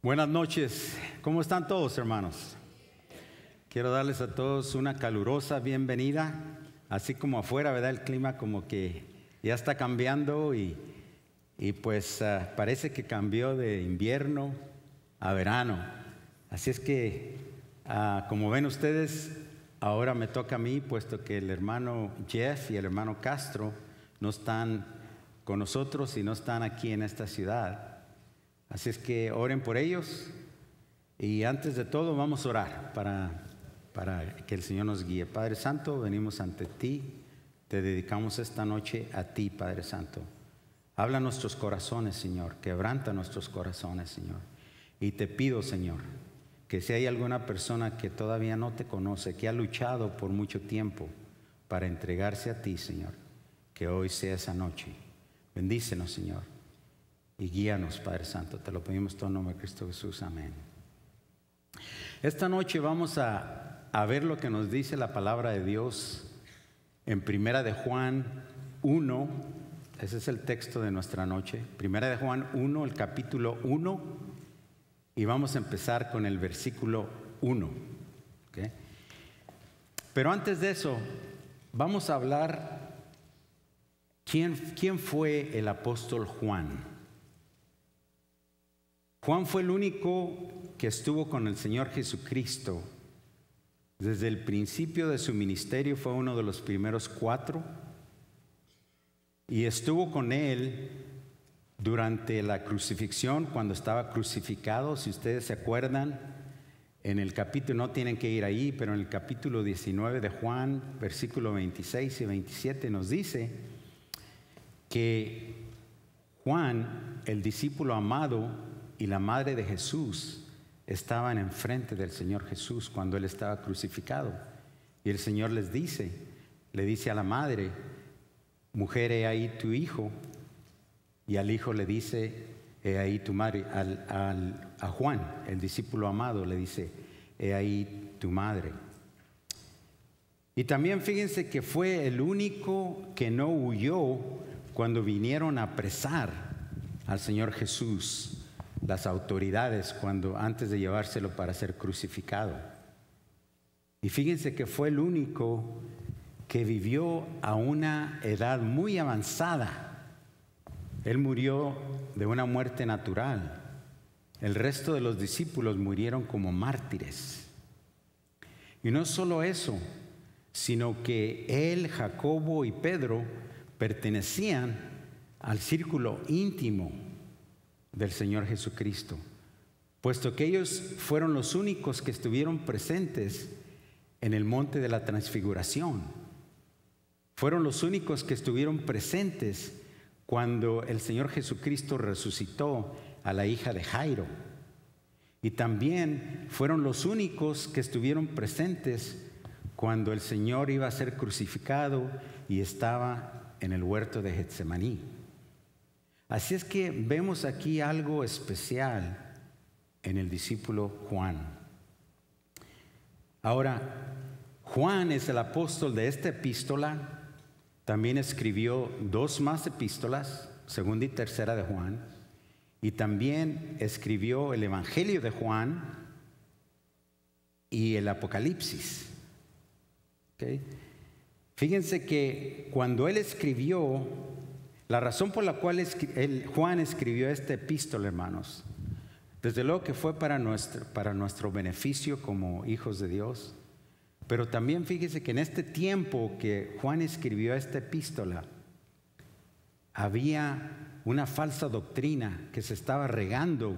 Buenas noches, ¿cómo están todos, hermanos? Quiero darles a todos una calurosa bienvenida, así como afuera, ¿verdad? El clima como que ya está cambiando y pues parece que cambió de invierno a verano. Así es que, como ven ustedes, ahora me toca a mí, puesto que el hermano Jeff y el hermano Castro no están con nosotros y no están aquí en esta ciudad. Así es que oren por ellos y antes de todo vamos a orar para que el Señor nos guíe. Padre Santo, venimos ante ti, te dedicamos esta noche a ti, Padre Santo. Habla a nuestros corazones, Señor, quebranta nuestros corazones, Señor. Y te pido, Señor, que si hay alguna persona que todavía no te conoce, que ha luchado por mucho tiempo para entregarse a ti, Señor, que hoy sea esa noche. Bendícenos, Señor. Y guíanos, Padre Santo, te lo pedimos todo en nombre de Cristo Jesús, amén. Esta noche vamos a ver lo que nos dice la palabra de Dios en Primera de Juan 1, ese es el texto de nuestra noche, Primera de Juan 1, el capítulo 1, y vamos a empezar con el versículo 1. ¿Okay? Pero antes de eso, vamos a hablar quién fue el apóstol Juan. Juan fue el único que estuvo con el Señor Jesucristo. Desde el principio de su ministerio fue uno de los primeros 4 y estuvo con él durante la crucifixión, cuando estaba crucificado. Si ustedes se acuerdan, en el capítulo, no tienen que ir ahí, pero en el capítulo 19 de Juan, versículo 26 y 27 nos dice que Juan, el discípulo amado, y la madre de Jesús estaban enfrente del Señor Jesús cuando Él estaba crucificado. Y el Señor le dice a la madre: mujer, he ahí tu hijo. Y al hijo le dice: he ahí tu madre. A Juan, el discípulo amado, le dice: he ahí tu madre. Y también fíjense que fue el único que no huyó cuando vinieron a apresar al Señor Jesús las autoridades antes de llevárselo para ser crucificado. Y fíjense que fue el único que vivió a una edad muy avanzada. Él murió de una muerte natural. El resto de los discípulos murieron como mártires. Y no solo eso, sino que él, Jacobo y Pedro pertenecían al círculo íntimo del Señor Jesucristo, puesto que ellos fueron los únicos que estuvieron presentes en el monte de la transfiguración. Fueron los únicos que estuvieron presentes cuando el Señor Jesucristo resucitó a la hija de Jairo. Y también fueron los únicos que estuvieron presentes cuando el Señor iba a ser crucificado y estaba en el huerto de Getsemaní. Así es que vemos aquí algo especial en el discípulo Juan. Ahora, Juan es el apóstol de esta epístola. También escribió 2 más epístolas, segunda y tercera de Juan. Y también escribió el Evangelio de Juan y el Apocalipsis. ¿Okay? Fíjense que cuando él escribió, la razón por la cual Juan escribió esta epístola, hermanos, desde luego que fue para nuestro beneficio como hijos de Dios, pero también fíjese que en este tiempo que Juan escribió esta epístola, había una falsa doctrina que se estaba regando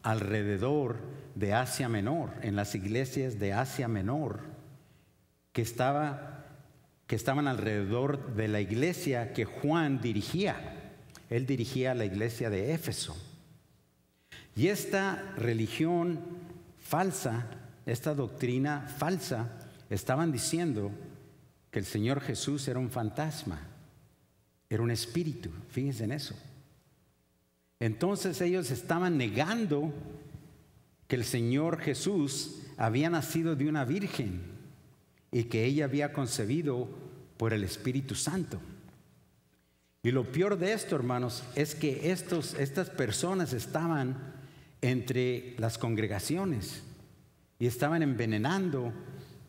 alrededor de Asia Menor, en las iglesias de Asia Menor, que estaban alrededor de la iglesia que Juan dirigía. Él dirigía la iglesia de Éfeso. Y esta religión falsa, esta doctrina falsa, estaban diciendo que el Señor Jesús era un fantasma, era un espíritu. Fíjense en eso. Entonces ellos estaban negando que el Señor Jesús había nacido de una virgen y que ella había concebido por el Espíritu Santo. Y lo peor de esto, hermanos, es que estas personas estaban entre las congregaciones y estaban envenenando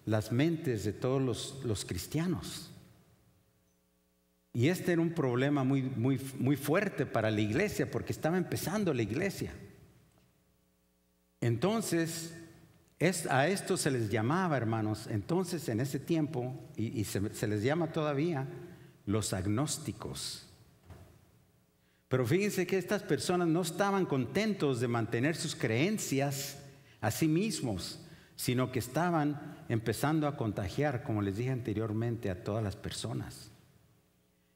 las mentes de todos los cristianos. Y este era un problema muy fuerte para la iglesia, porque estaba empezando la iglesia. Entonces, a esto se les llamaba, hermanos, entonces en ese tiempo, y se les llama todavía, los agnósticos. Pero fíjense que estas personas no estaban contentos de mantener sus creencias a sí mismos, sino que estaban empezando a contagiar, como les dije anteriormente, a todas las personas.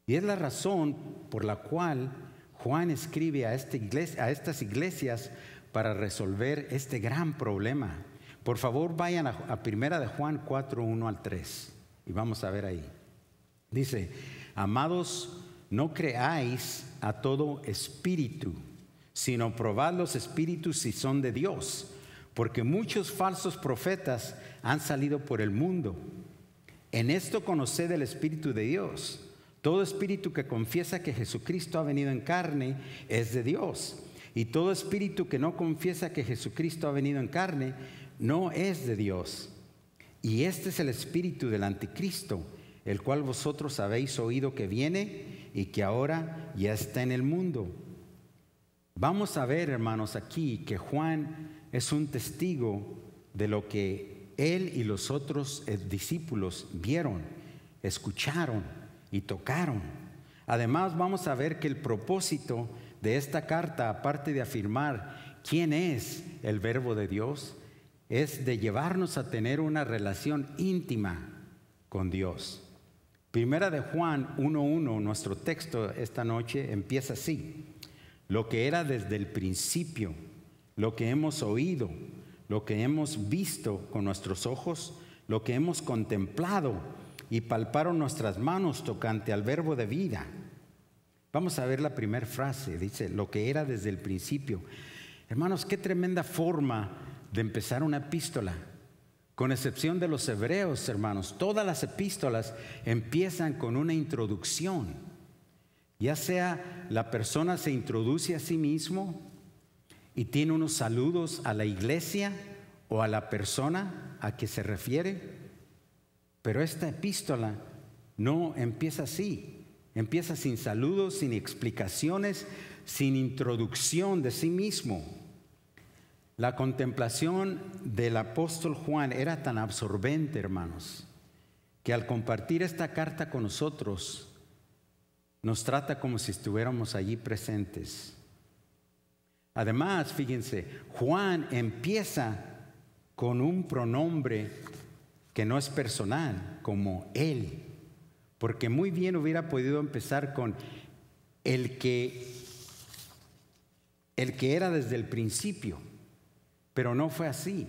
Y es la razón por la cual Juan escribe a estas iglesias para resolver este gran problema. Por favor, vayan a 1 de Juan 4, 1 al 3, y vamos a ver ahí. Dice: amados, no creáis a todo espíritu, sino probad los espíritus si son de Dios, porque muchos falsos profetas han salido por el mundo. En esto conoced el Espíritu de Dios. Todo espíritu que confiesa que Jesucristo ha venido en carne es de Dios. Y todo espíritu que no confiesa que Jesucristo ha venido en carne no es de Dios. Y este es el espíritu del anticristo, el cual vosotros habéis oído que viene y que ahora ya está en el mundo. Vamos a ver, hermanos, aquí que Juan es un testigo de lo que él y los otros discípulos vieron, escucharon y tocaron. Además, vamos a ver que el propósito de esta carta, aparte de afirmar quién es el Verbo de Dios, es de llevarnos a tener una relación íntima con Dios. Primera de Juan 1:1, nuestro texto esta noche empieza así: lo que era desde el principio, lo que hemos oído, lo que hemos visto con nuestros ojos, lo que hemos contemplado y palparon nuestras manos tocante al verbo de vida. Vamos a ver la primera frase, dice, lo que era desde el principio. Hermanos, qué tremenda forma de empezar una epístola. Con excepción de los hebreos, hermanos, todas las epístolas empiezan con una introducción. Ya sea la persona se introduce a sí mismo y tiene unos saludos a la iglesia o a la persona a que se refiere. Pero esta epístola no empieza así. Empieza sin saludos, sin explicaciones, sin introducción de sí mismo. La contemplación del apóstol Juan era tan absorbente, hermanos, que al compartir esta carta con nosotros, nos trata como si estuviéramos allí presentes. Además, fíjense, Juan empieza con un pronombre que no es personal, como él, porque muy bien hubiera podido empezar con el que era desde el principio, pero no fue así,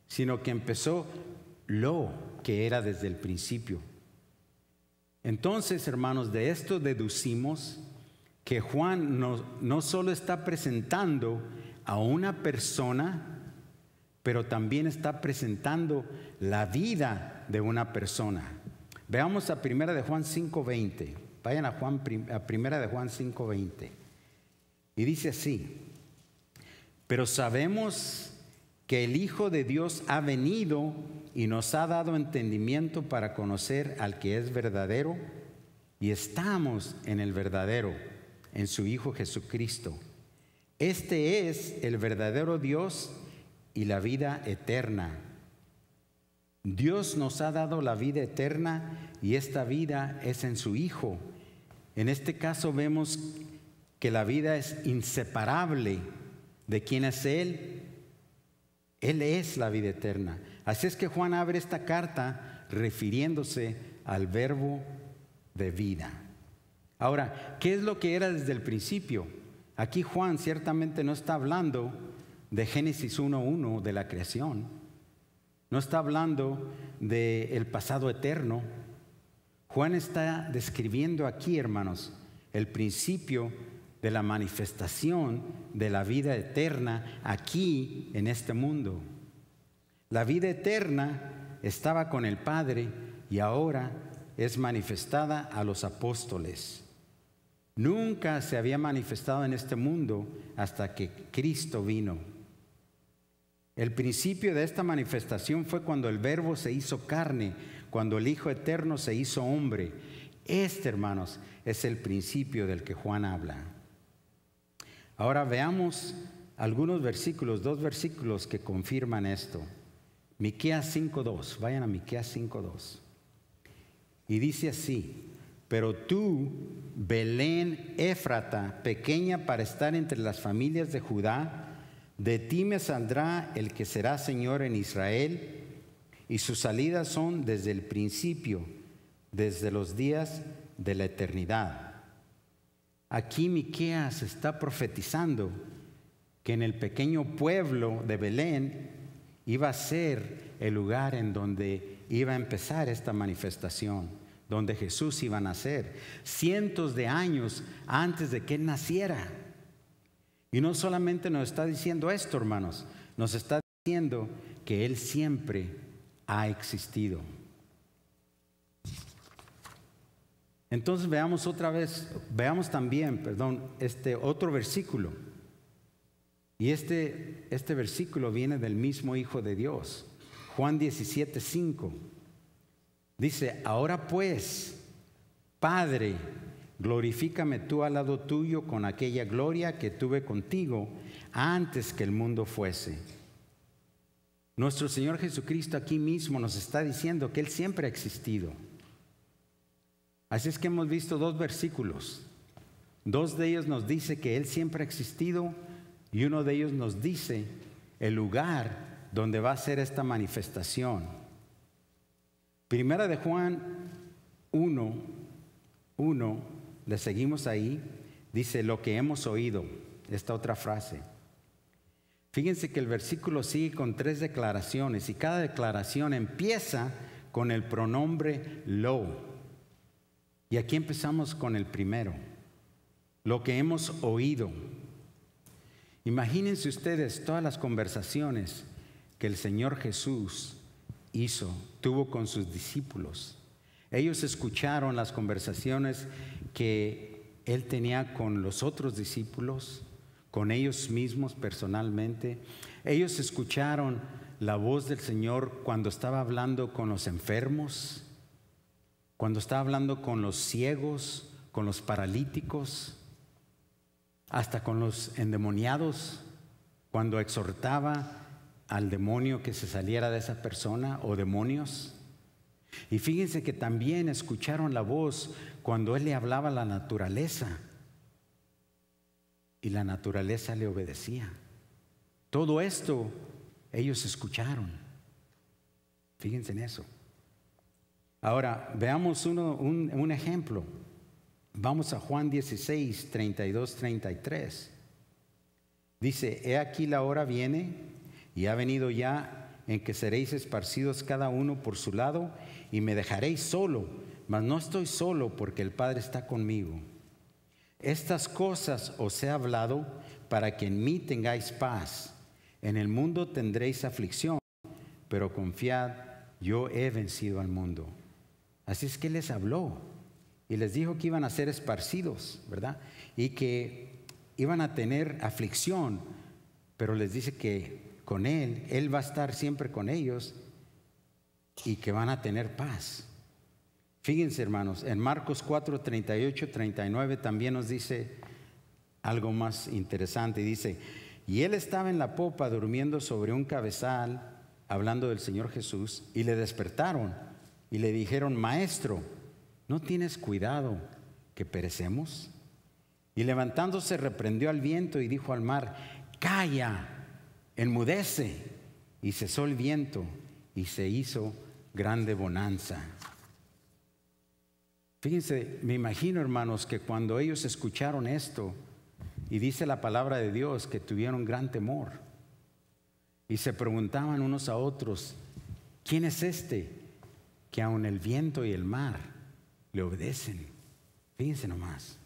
sino que empezó lo que era desde el principio. Entonces, hermanos, de esto deducimos que Juan no solo está presentando a una persona, pero también está presentando la vida de una persona. Veamos a 1 de Juan 5:20. Vayan a 1 de Juan 5:20. Y dice así: pero sabemos que el Hijo de Dios ha venido y nos ha dado entendimiento para conocer al que es verdadero, y estamos en el verdadero, en su Hijo Jesucristo. Este es el verdadero Dios y la vida eterna. Dios nos ha dado la vida eterna y esta vida es en su Hijo. En este caso vemos que la vida es inseparable de quién es Él. Él es la vida eterna. Así es que Juan abre esta carta refiriéndose al verbo de vida. Ahora, ¿qué es lo que era desde el principio? Aquí Juan ciertamente no está hablando de Génesis 1:1, de la creación. No está hablando del pasado eterno. Juan está describiendo aquí, hermanos, el principio de la manifestación de la vida eterna aquí en este mundo. La vida eterna estaba con el Padre y ahora es manifestada a los apóstoles. Nunca se había manifestado en este mundo hasta que Cristo vino. El principio de esta manifestación fue cuando el Verbo se hizo carne, cuando el Hijo Eterno se hizo hombre. Este, hermanos, es el principio del que Juan habla. Ahora veamos algunos versículos, 2 versículos que confirman esto. Miqueas 5:2, vayan a Miqueas 5:2. Y dice así: pero tú, Belén Éfrata, pequeña para estar entre las familias de Judá, de ti me saldrá el que será Señor en Israel, y sus salidas son desde el principio, desde los días de la eternidad. Aquí Miqueas está profetizando que en el pequeño pueblo de Belén iba a ser el lugar en donde iba a empezar esta manifestación, donde Jesús iba a nacer, cientos de años antes de que Él naciera. Y no solamente nos está diciendo esto, hermanos, nos está diciendo que Él siempre ha existido. Entonces veamos también, este otro versículo. Y este versículo viene del mismo Hijo de Dios, Juan 17:5. Dice: ahora pues, Padre, glorifícame tú al lado tuyo con aquella gloria que tuve contigo antes que el mundo fuese. Nuestro Señor Jesucristo aquí mismo nos está diciendo que Él siempre ha existido. Así es que hemos visto 2 versículos. 2 de ellos nos dice que Él siempre ha existido, y uno de ellos nos dice el lugar donde va a ser esta manifestación. Primera de Juan 1:1, le seguimos ahí, dice: lo que hemos oído, esta otra frase. Fíjense que el versículo sigue con 3 declaraciones, y cada declaración empieza con el pronombre lo. Y aquí empezamos con el primero, lo que hemos oído. Imagínense ustedes todas las conversaciones que el Señor Jesús tuvo con sus discípulos. Ellos escucharon las conversaciones que Él tenía con los otros discípulos, con ellos mismos personalmente. Ellos escucharon la voz del Señor cuando estaba hablando con los enfermos, cuando estaba hablando con los ciegos, con los paralíticos, hasta con los endemoniados, cuando exhortaba al demonio que se saliera de esa persona o demonios. Y fíjense que también escucharon la voz cuando Él le hablaba a la naturaleza, y la naturaleza le obedecía. Todo esto ellos escucharon. Fíjense en eso. Ahora veamos un ejemplo. Vamos a Juan 16, 32, 33. Dice: he aquí la hora viene, y ha venido ya, en que seréis esparcidos cada uno por su lado, y me dejaréis solo, mas no estoy solo, porque el Padre está conmigo. Estas cosas os he hablado para que en mí tengáis paz. En el mundo tendréis aflicción, pero confiad, yo he vencido al mundo. Así es que les habló y les dijo que iban a ser esparcidos, ¿verdad? Y que iban a tener aflicción, pero les dice que con Él va a estar siempre con ellos, y que van a tener paz. Fíjense, hermanos, en Marcos 4, 38, 39 también nos dice algo más interesante. Dice: y Él estaba en la popa durmiendo sobre un cabezal, hablando del Señor Jesús, y le despertaron y le dijeron: Maestro, ¿no tienes cuidado que perecemos? Y levantándose reprendió al viento y dijo al mar: calla, enmudece. Y cesó el viento y se hizo grande bonanza. Fíjense, me imagino, hermanos, que cuando ellos escucharon esto, y dice la palabra de Dios que tuvieron gran temor y se preguntaban unos a otros: ¿quién es este que aun el viento y el mar le obedecen? Fíjense nomás.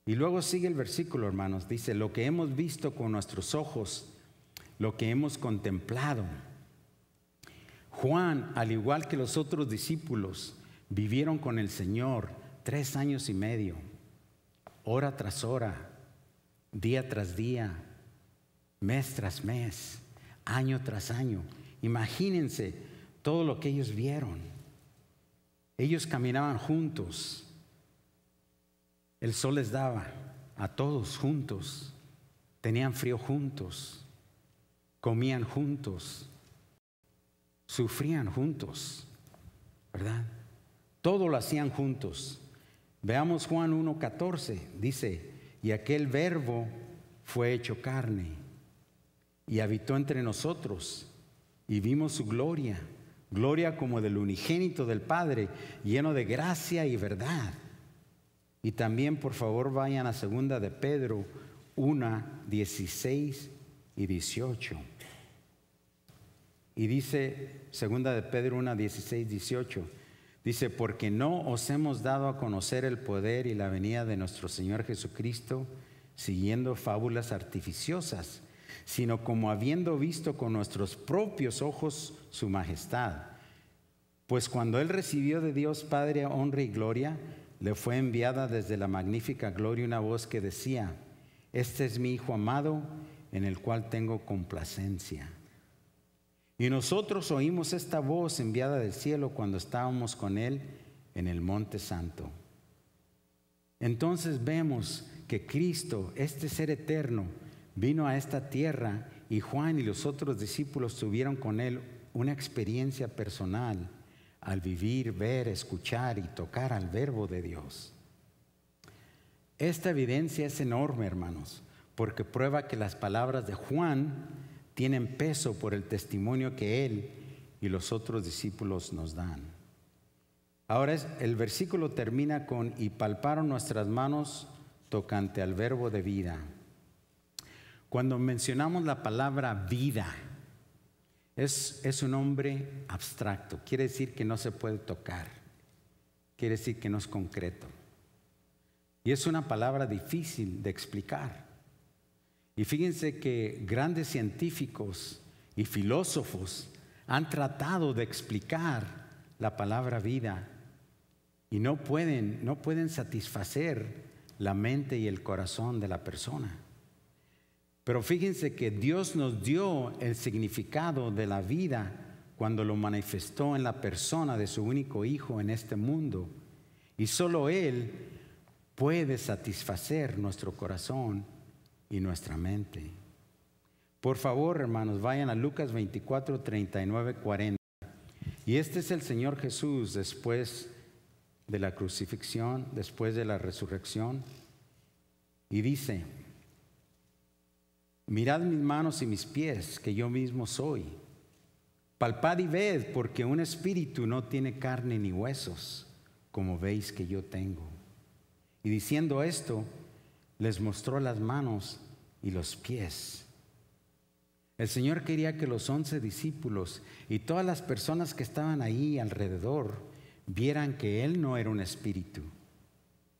Y luego sigue el versículo, hermanos, dice: lo que hemos visto con nuestros ojos, lo que hemos contemplado. Juan, al igual que los otros discípulos, vivieron con el Señor 3 años y medio. hora tras hora, día tras día, mes tras mes, año tras año. Imagínense todo lo que ellos vieron. Ellos caminaban juntos. El sol les daba a todos juntos. Tenían frío juntos. Comían juntos. Sufrían juntos, ¿verdad? Todo lo hacían juntos. Veamos Juan 1:14. Dice: y aquel verbo fue hecho carne y habitó entre nosotros, y vimos su gloria, gloria como del unigénito del Padre, lleno de gracia y verdad. Y también, por favor, vayan a 2 de Pedro 1:16 y 18. Y dice 2 de Pedro 1:16, 18, dice: porque no os hemos dado a conocer el poder y la venida de nuestro Señor Jesucristo siguiendo fábulas artificiosas, sino como habiendo visto con nuestros propios ojos su majestad. Pues cuando Él recibió de Dios Padre honra y gloria, le fue enviada desde la magnífica gloria una voz que decía: este es mi Hijo amado, en el cual tengo complacencia. Y nosotros oímos esta voz enviada del cielo cuando estábamos con Él en el Monte Santo. Entonces vemos que Cristo, este ser eterno, vino a esta tierra, y Juan y los otros discípulos tuvieron con Él una experiencia personal al vivir, ver, escuchar y tocar al Verbo de Dios. Esta evidencia es enorme, hermanos, porque prueba que las palabras de Juan tienen peso por el testimonio que él y los otros discípulos nos dan. Ahora el versículo termina con: y palparon nuestras manos tocante al verbo de vida. Cuando mencionamos la palabra vida, es un nombre abstracto. Quiere decir que no se puede tocar. Quiere decir que no es concreto. Y es una palabra difícil de explicar. Y fíjense que grandes científicos y filósofos han tratado de explicar la palabra vida y no pueden satisfacer la mente y el corazón de la persona. Pero fíjense que Dios nos dio el significado de la vida cuando lo manifestó en la persona de su único Hijo en este mundo. Y solo Él puede satisfacer nuestro corazón y nuestra mente. Por favor, hermanos, vayan a Lucas 24, 39, 40. Y este es el Señor Jesús después de la crucifixión, después de la resurrección. Y dice: mirad mis manos y mis pies, que yo mismo soy. Palpad y ved, porque un espíritu no tiene carne ni huesos, como veis que yo tengo. Y diciendo esto, les mostró las manos y los pies. El Señor quería que los 11 discípulos y todas las personas que estaban ahí alrededor vieran que Él no era un espíritu,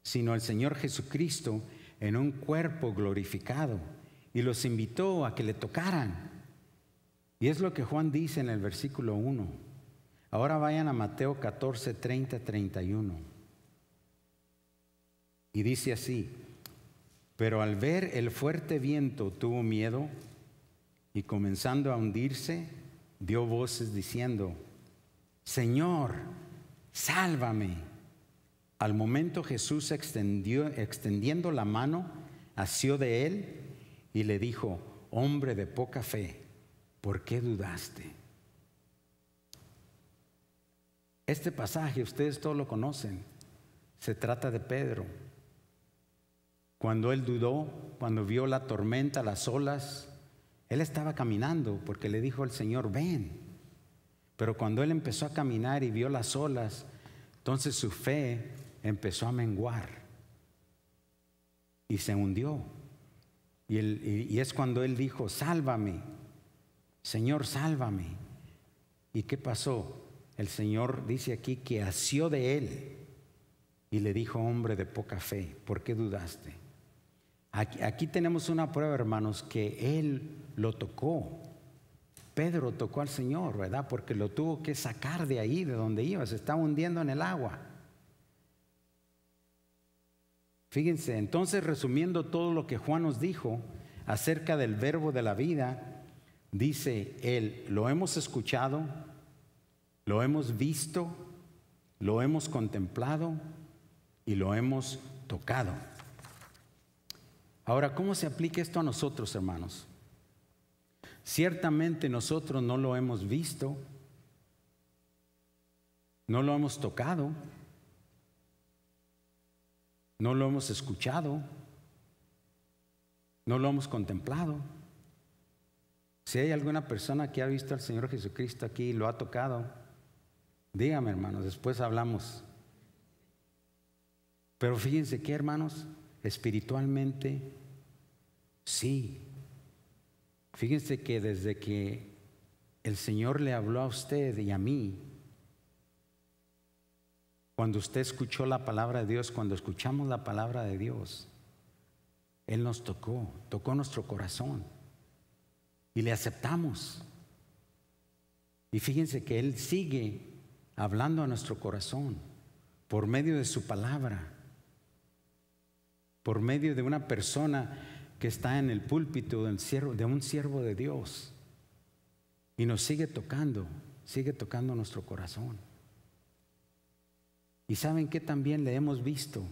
sino el Señor Jesucristo en un cuerpo glorificado, y los invitó a que le tocaran. Y es lo que Juan dice en el versículo 1. Ahora vayan a Mateo 14, 30, 31. Y dice así: pero al ver el fuerte viento tuvo miedo, y comenzando a hundirse, dio voces diciendo: Señor, sálvame. Al momento Jesús extendiendo la mano, asió de él y le dijo: hombre de poca fe, ¿por qué dudaste? Este pasaje ustedes todos lo conocen. Se trata de Pedro. Cuando él dudó, cuando vio la tormenta, las olas, él estaba caminando porque le dijo al Señor: ven. Pero cuando él empezó a caminar y vio las olas, entonces su fe empezó a menguar y se hundió. Y es cuando él dijo: sálvame, Señor, sálvame. ¿Y qué pasó? El Señor dice aquí que asió de él y le dijo: hombre de poca fe, ¿por qué dudaste? Aquí tenemos una prueba, hermanos, que él lo tocó. Pedro tocó al Señor, ¿verdad? Porque lo tuvo que sacar de ahí, de donde iba, se estaba hundiendo en el agua. Fíjense, entonces resumiendo todo lo que Juan nos dijo acerca del verbo de la vida, dice él, lo hemos escuchado, lo hemos visto, lo hemos contemplado y lo hemos tocado. Ahora, ¿cómo se aplica esto a nosotros, hermanos? Ciertamente nosotros no lo hemos visto, no lo hemos tocado, no lo hemos escuchado, no lo hemos contemplado. Si hay alguna persona que ha visto al Señor Jesucristo aquí y lo ha tocado, dígame, hermanos, después hablamos. Pero fíjense que, hermanos, espiritualmente, sí. Fíjense que desde que el Señor le habló a usted y a mí, cuando usted escuchó la palabra de Dios, cuando escuchamos la palabra de Dios, Él nos tocó nuestro corazón y le aceptamos. Y fíjense que Él sigue hablando a nuestro corazón por medio de su palabra, por medio de una persona que está en el púlpito de un siervo de Dios, y nos sigue tocando nuestro corazón. Y ¿saben qué también le hemos visto?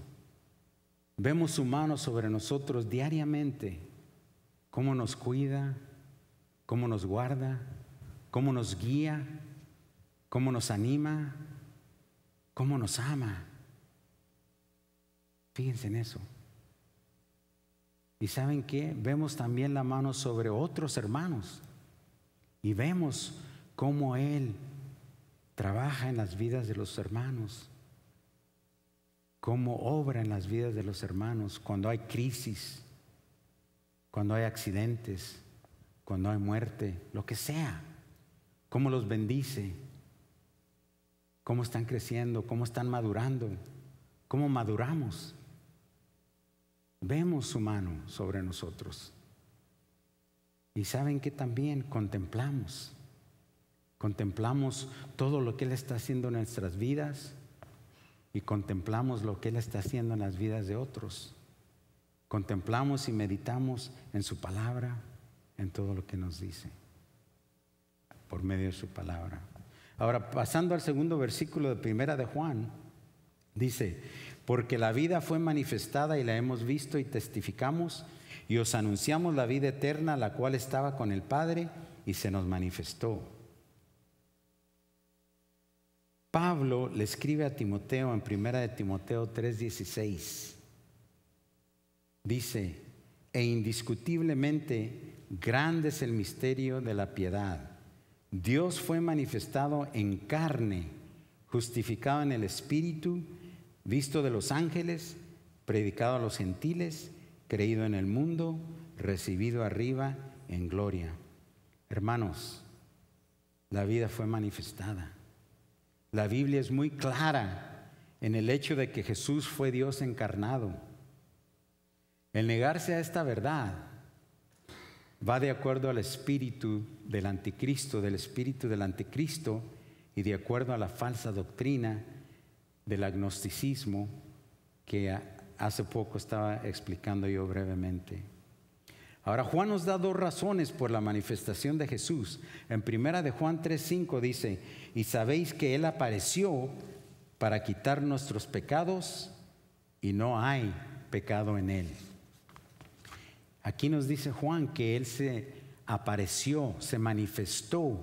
Vemos su mano sobre nosotros diariamente, cómo nos cuida, cómo nos guarda, cómo nos guía, cómo nos anima, cómo nos ama. Fíjense en eso. ¿Y saben qué? Vemos también la mano sobre otros hermanos y vemos cómo Él trabaja en las vidas de los hermanos, cómo obra en las vidas de los hermanos cuando hay crisis, cuando hay accidentes, cuando hay muerte, lo que sea, cómo los bendice, cómo están creciendo, cómo están madurando, cómo maduramos. Vemos su mano sobre nosotros. Y saben que también contemplamos todo lo que Él está haciendo en nuestras vidas y contemplamos lo que Él está haciendo en las vidas de otros. Contemplamos y meditamos en su palabra, en todo lo que nos dice, por medio de su palabra. Ahora, pasando al segundo versículo de Primera de Juan, dice: porque la vida fue manifestada y la hemos visto y testificamos y os anunciamos la vida eterna, la cual estaba con el Padre y se nos manifestó. Pablo le escribe a Timoteo en 1 de Timoteo 3:16. Dice: e indiscutiblemente grande es el misterio de la piedad. Dios fue manifestado en carne, justificado en el Espíritu, visto de los ángeles, predicado a los gentiles, creído en el mundo, recibido arriba en gloria. Hermanos, la vida fue manifestada. La Biblia es muy clara en el hecho de que Jesús fue Dios encarnado. El negarse a esta verdad va de acuerdo al espíritu del anticristo, y de acuerdo a la falsa doctrina del agnosticismo que hace poco estaba explicando yo brevemente. Ahora, Juan nos da dos razones por la manifestación de Jesús. En 1 de Juan 3:5 dice: y sabéis que Él apareció para quitar nuestros pecados y no hay pecado en Él. Aquí nos dice Juan que Él se apareció, se manifestó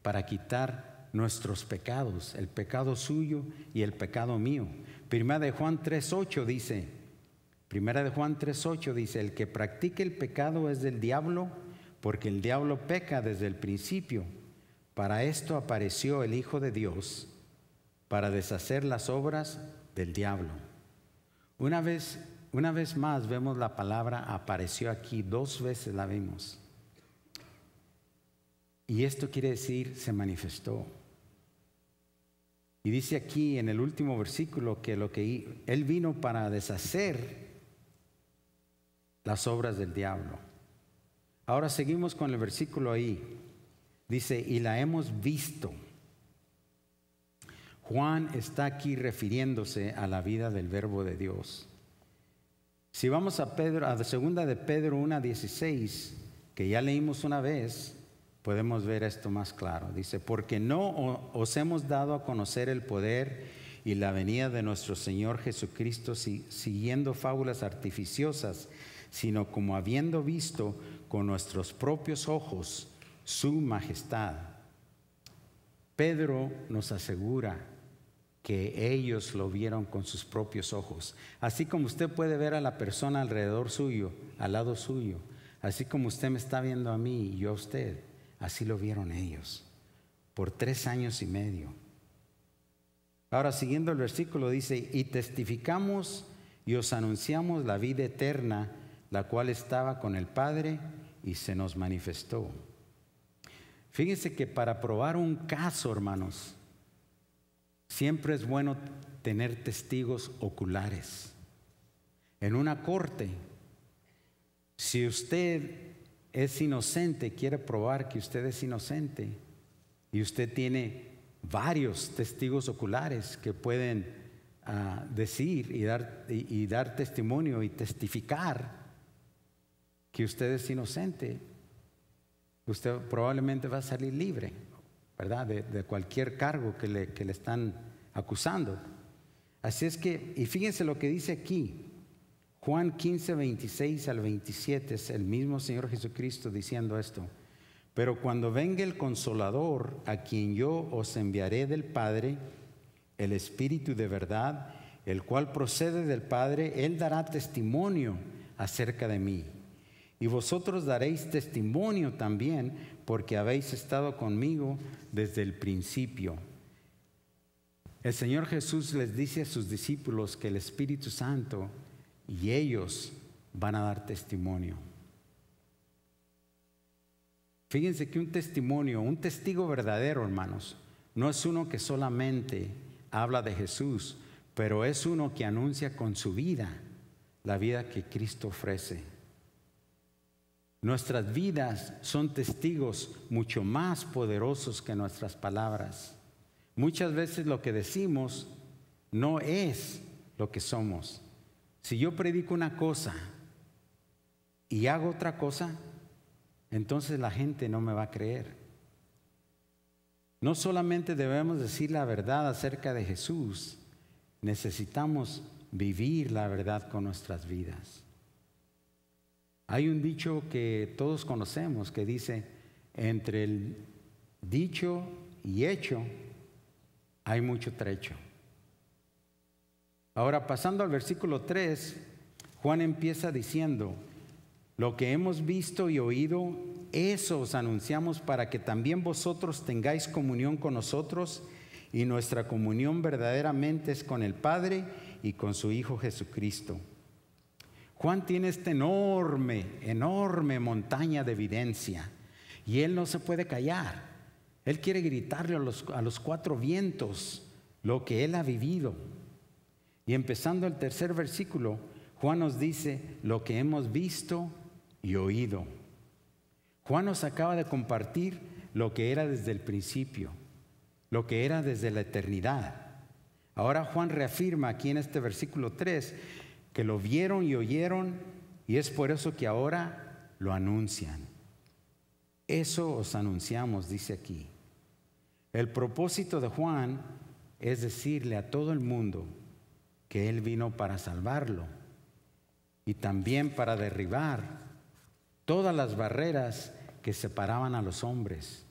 para quitar nuestros pecados, el pecado suyo y el pecado mío. 1 de Juan 3:8 dice: el que practique el pecado es del diablo, porque el diablo peca desde el principio. Para esto apareció el Hijo de Dios, para deshacer las obras del diablo. Una vez más vemos la palabra apareció aquí, 2 veces la vimos. Y esto quiere decir se manifestó. Y dice aquí en el último versículo que Él vino para deshacer las obras del diablo. Ahora seguimos con el versículo ahí. Dice: y la hemos visto. Juan está aquí refiriéndose a la vida del Verbo de Dios. Si vamos a Pedro, a segunda de Pedro 1:16, que ya leímos una vez, podemos ver esto más claro. Dice, porque no os hemos dado a conocer el poder y la venida de nuestro Señor Jesucristo siguiendo fábulas artificiosas, sino como habiendo visto con nuestros propios ojos su majestad. Pedro nos asegura que ellos lo vieron con sus propios ojos. Así como usted puede ver a la persona alrededor suyo, al lado suyo, así como usted me está viendo a mí y yo a usted, así lo vieron ellos, por 3 años y medio. Ahora, siguiendo el versículo, dice, y testificamos y os anunciamos la vida eterna, la cual estaba con el Padre y se nos manifestó. Fíjense que para probar un caso, hermanos, siempre es bueno tener testigos oculares. En una corte, si usted es inocente, quiere probar que usted es inocente, y usted tiene varios testigos oculares que pueden decir y dar testimonio y testificar que usted es inocente, usted probablemente va a salir libre, ¿verdad? De cualquier cargo que le están acusando. Así es que, y fíjense lo que dice aquí, Juan 15:26-27, es el mismo Señor Jesucristo diciendo esto. Pero cuando venga el Consolador, a quien yo os enviaré del Padre, el Espíritu de verdad, el cual procede del Padre, Él dará testimonio acerca de mí. Y vosotros daréis testimonio también, porque habéis estado conmigo desde el principio. El Señor Jesús les dice a sus discípulos que el Espíritu Santo y ellos van a dar testimonio. Fíjense que un testimonio, un testigo verdadero, hermanos, no es uno que solamente habla de Jesús, pero es uno que anuncia con su vida la vida que Cristo ofrece. Nuestras vidas son testigos mucho más poderosos que nuestras palabras. Muchas veces lo que decimos no es lo que somos. Si yo predico una cosa y hago otra cosa, entonces la gente no me va a creer. No solamente debemos decir la verdad acerca de Jesús, necesitamos vivir la verdad con nuestras vidas. Hay un dicho que todos conocemos que dice, entre el dicho y hecho hay mucho trecho. Ahora, pasando al versículo 3, Juan empieza diciendo, lo que hemos visto y oído, eso os anunciamos para que también vosotros tengáis comunión con nosotros, y nuestra comunión verdaderamente es con el Padre y con su Hijo Jesucristo. Juan tiene esta enorme montaña de evidencia y él no se puede callar. Él quiere gritarle a los 4 vientos lo que él ha vivido. Y empezando el 3er versículo, Juan nos dice lo que hemos visto y oído. Juan nos acaba de compartir lo que era desde el principio, lo que era desde la eternidad. Ahora Juan reafirma aquí en este versículo 3 que lo vieron y oyeron, y es por eso que ahora lo anuncian. Eso os anunciamos, dice aquí. El propósito de Juan es decirle a todo el mundo que Él vino para salvarlo y también para derribar todas las barreras que separaban a los hombres,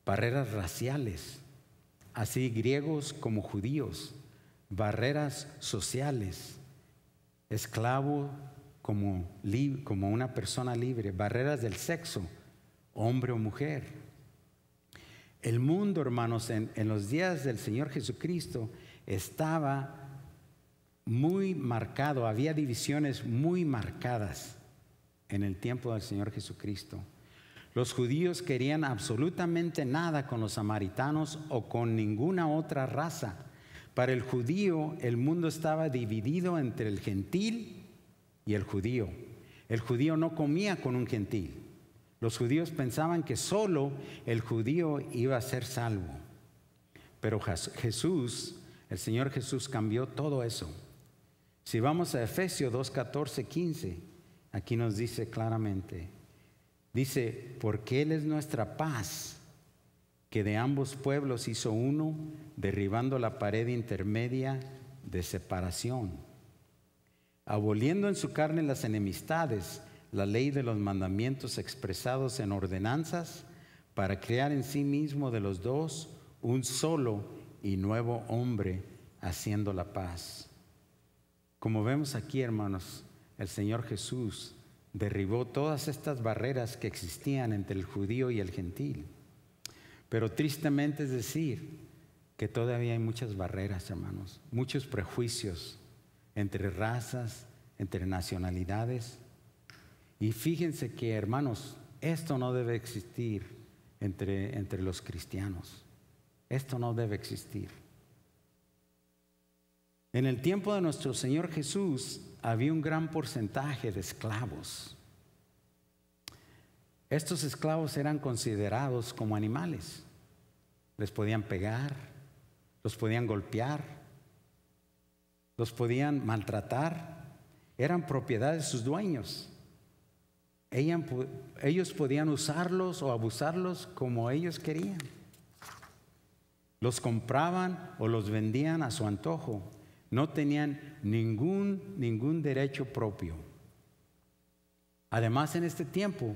barreras raciales, así griegos como judíos, barreras sociales, esclavo como una persona libre, barreras del sexo, hombre o mujer. El mundo, hermanos, en los días del Señor Jesucristo estaba muy marcado, había divisiones muy marcadas en el tiempo del Señor Jesucristo. Los judíos querían absolutamente nada con los samaritanos o con ninguna otra raza. Para el judío, el mundo estaba dividido entre el gentil y el judío. El judío no comía con un gentil. Los judíos pensaban que solo el judío iba a ser salvo. Pero Jesús, el Señor Jesús, cambió todo eso. Si vamos a Efesios 2, 14, 15, aquí nos dice claramente, dice, porque Él es nuestra paz, que de ambos pueblos hizo uno, derribando la pared intermedia de separación, aboliendo en su carne las enemistades, la ley de los mandamientos expresados en ordenanzas, para crear en sí mismo de los dos un solo y nuevo hombre, haciendo la paz. Como vemos aquí, hermanos, el Señor Jesús derribó todas estas barreras que existían entre el judío y el gentil. Pero tristemente es decir que todavía hay muchas barreras, hermanos, muchos prejuicios entre razas, entre nacionalidades. Y fíjense que, hermanos, esto no debe existir entre los cristianos. Esto no debe existir. En el tiempo de nuestro Señor Jesús había un gran porcentaje de esclavos. Estos esclavos eran considerados como animales. Les podían pegar, los podían golpear, los podían maltratar. Eran propiedad de sus dueños. Ellos podían usarlos o abusarlos como ellos querían. Los compraban o los vendían a su antojo. No tenían ningún derecho propio. Además, en este tiempo,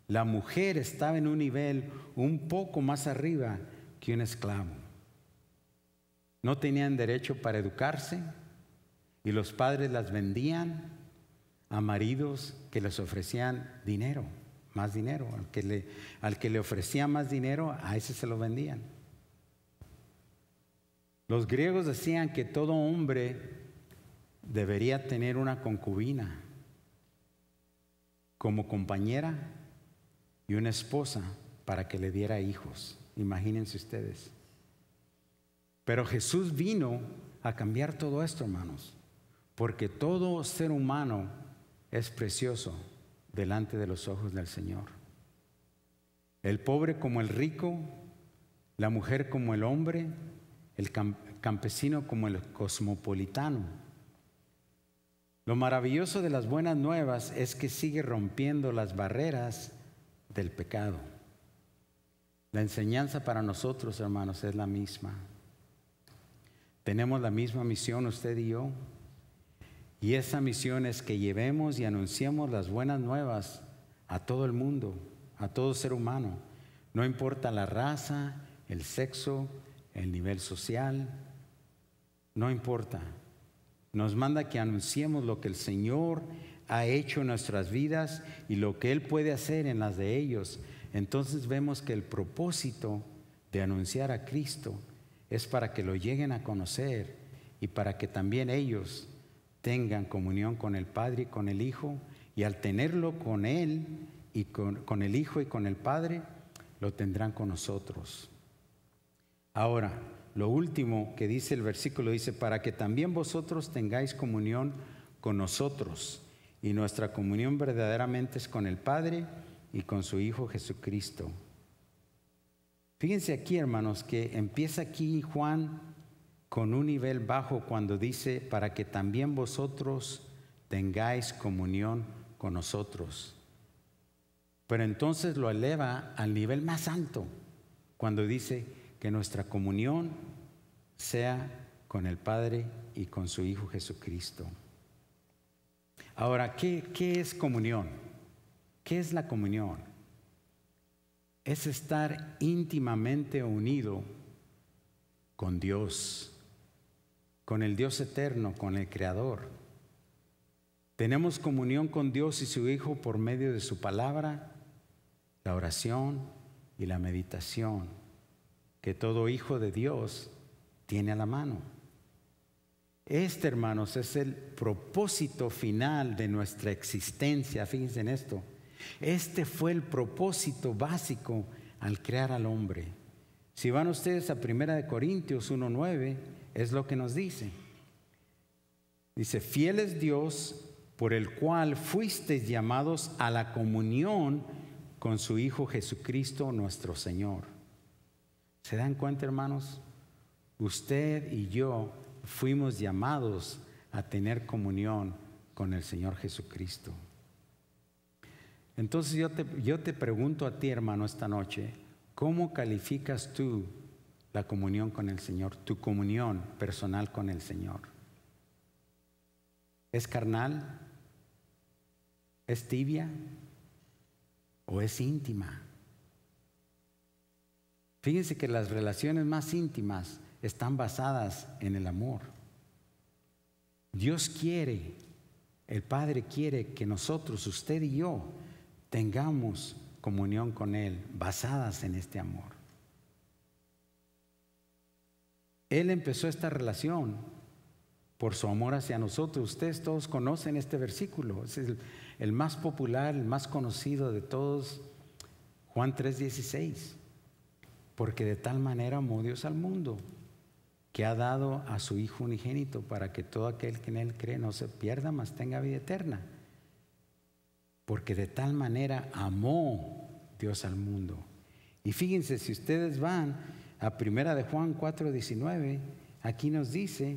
la mujer estaba en un nivel un poco más arriba que un esclavo. No tenían derecho para educarse y los padres las vendían a maridos que les ofrecían dinero, más dinero. Al que le ofrecía más dinero, a ese se lo vendían. Los griegos decían que todo hombre debería tener una concubina como compañera y una esposa para que le diera hijos. Imagínense ustedes. Pero Jesús vino a cambiar todo esto, hermanos, porque todo ser humano es precioso delante de los ojos del Señor. El pobre como el rico, la mujer como el hombre, el campesino como el cosmopolitano. Lo maravilloso de las buenas nuevas es que sigue rompiendo las barreras del pecado. La enseñanza para nosotros, hermanos, es la misma. Tenemos la misma misión usted y yo. Y esa misión es que llevemos y anunciemos las buenas nuevas a todo el mundo, a todo ser humano. No importa la raza, el sexo, el nivel social, no importa. Nos manda que anunciemos lo que el Señor ha hecho en nuestras vidas y lo que Él puede hacer en las de ellos. Entonces vemos que el propósito de anunciar a Cristo es para que lo lleguen a conocer y para que también ellos tengan comunión con el Padre y con el Hijo, y al tenerlo con Él y con el Hijo y con el Padre, lo tendrán con nosotros. Ahora, lo último que dice el versículo dice, para que también vosotros tengáis comunión con nosotros, y nuestra comunión verdaderamente es con el Padre y con su Hijo Jesucristo. Fíjense aquí, hermanos, que empieza aquí Juan con un nivel bajo cuando dice, para que también vosotros tengáis comunión con nosotros. Pero entonces lo eleva al nivel más alto cuando dice que nuestra comunión sea con el Padre y con su Hijo Jesucristo. Ahora, ¿qué es comunión? ¿Qué es la comunión? Es estar íntimamente unido con Dios, con el Dios eterno, con el Creador. Tenemos comunión con Dios y su Hijo por medio de su palabra, la oración y la meditación, que todo hijo de Dios tiene a la mano. Este, hermanos, es el propósito final de nuestra existencia. Fíjense en esto. Este fue el propósito básico al crear al hombre. Si van ustedes a 1 Corintios 1:9, es lo que nos dice. Dice, fiel es Dios por el cual fuisteis llamados a la comunión con su Hijo Jesucristo nuestro Señor. ¿Se dan cuenta, hermanos? Usted y yo fuimos llamados a tener comunión con el Señor Jesucristo. Entonces yo te pregunto a ti, hermano, esta noche, ¿cómo calificas tú la comunión con el Señor, tu comunión personal con el Señor? ¿Es carnal? ¿Es tibia? ¿O es íntima? Fíjense que las relaciones más íntimas están basadas en el amor. Dios quiere, el Padre quiere que nosotros, usted y yo, tengamos comunión con Él basadas en este amor. Él empezó esta relación por su amor hacia nosotros. Ustedes todos conocen este versículo, es el más popular, el más conocido de todos, Juan 3:16. Porque de tal manera amó Dios al mundo, que ha dado a su Hijo unigénito, para que todo aquel que en Él cree no se pierda, mas tenga vida eterna. Porque de tal manera amó Dios al mundo. Y fíjense, si ustedes van a 1 de Juan 4:19, aquí nos dice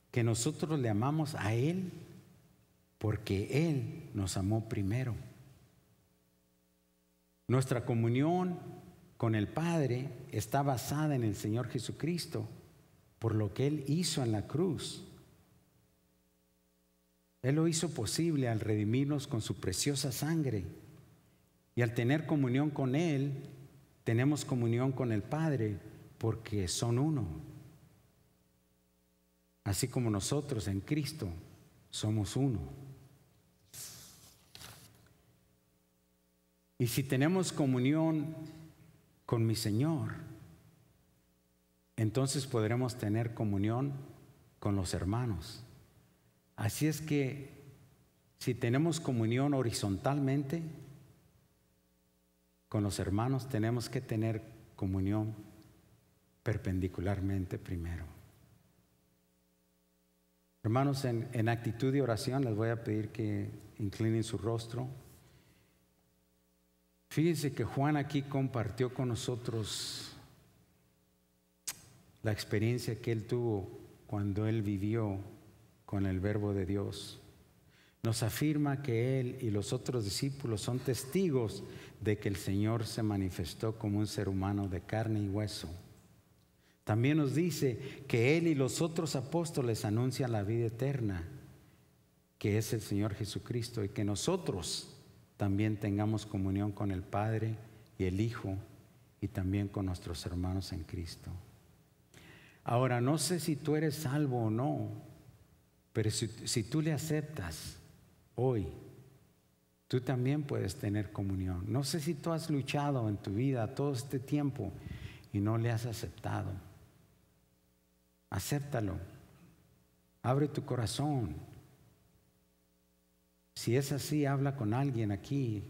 que nosotros le amamos a Él porque Él nos amó primero. Nuestra comunión con el Padre está basada en el Señor Jesucristo, por lo que Él hizo en la cruz. Él lo hizo posible al redimirnos con su preciosa sangre. Y al tener comunión con Él, tenemos comunión con el Padre, porque son uno. Así como nosotros en Cristo somos uno. Y si tenemos comunión con mi Señor, entonces podremos tener comunión con los hermanos. Así es que si tenemos comunión horizontalmente con los hermanos, tenemos que tener comunión perpendicularmente primero. Hermanos, en actitud de oración les voy a pedir que inclinen su rostro. Fíjense que Juan aquí compartió con nosotros la experiencia que él tuvo cuando él vivió con el Verbo de Dios. Nos afirma que él y los otros discípulos son testigos de que el Señor se manifestó como un ser humano de carne y hueso. También nos dice que él y los otros apóstoles anuncian la vida eterna, que es el Señor Jesucristo, y que nosotros también tengamos comunión con el Padre y el Hijo, y también con nuestros hermanos en Cristo. Ahora, no sé si tú eres salvo o no, pero si tú le aceptas hoy, tú también puedes tener comunión. No sé si tú has luchado en tu vida todo este tiempo y no le has aceptado. Acéptalo. Abre tu corazón. Si es así, habla con alguien aquí.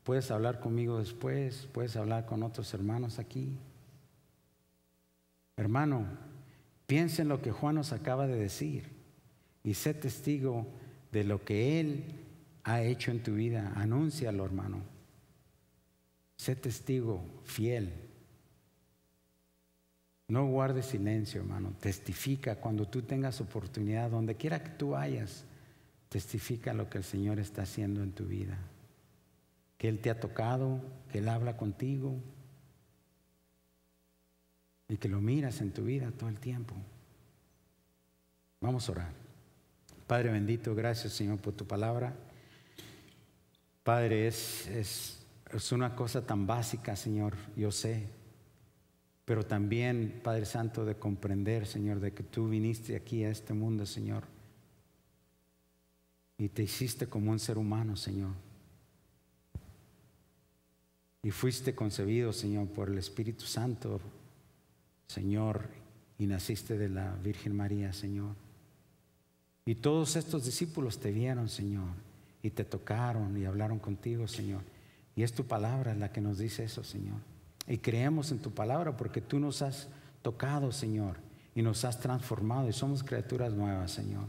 Puedes hablar conmigo después, puedes hablar con otros hermanos aquí. Hermano, piensa en lo que Juan nos acaba de decir y sé testigo de lo que Él ha hecho en tu vida. Anúncialo, hermano. Sé testigo fiel. No guardes silencio, hermano. Testifica cuando tú tengas oportunidad, donde quiera que tú vayas. Testifica lo que el Señor está haciendo en tu vida. Que Él te ha tocado, que Él habla contigo y que lo miras en tu vida todo el tiempo. Vamos a orar. Padre bendito, gracias, Señor, por tu palabra. Padre, es una cosa tan básica, Señor, yo sé. Pero también, Padre Santo, de comprender, Señor, de que tú viniste aquí a este mundo, Señor, y te hiciste como un ser humano, Señor. Y fuiste concebido, Señor, por el Espíritu Santo, Señor, y naciste de la Virgen María, Señor. Y todos estos discípulos te vieron, Señor, y te tocaron y hablaron contigo, Señor. Y es tu palabra la que nos dice eso, Señor. Y creemos en tu palabra porque tú nos has tocado, Señor, y nos has transformado y somos criaturas nuevas, Señor.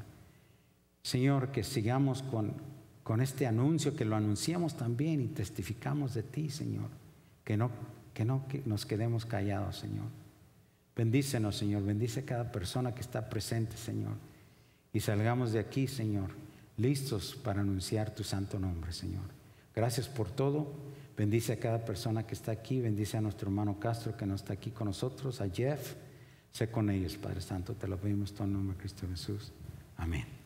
Señor, que sigamos con este anuncio, que lo anunciamos también y testificamos de ti, Señor. Que no nos quedemos callados, Señor. Bendícenos, Señor. Bendice a cada persona que está presente, Señor. y salgamos de aquí, Señor, listos para anunciar tu santo nombre, Señor. Gracias por todo. Bendice a cada persona que está aquí. Bendice a nuestro hermano Castro que no está aquí con nosotros, a Jeff. Sé con ellos, Padre Santo. Te lo pedimos en el nombre de Cristo Jesús. Amén.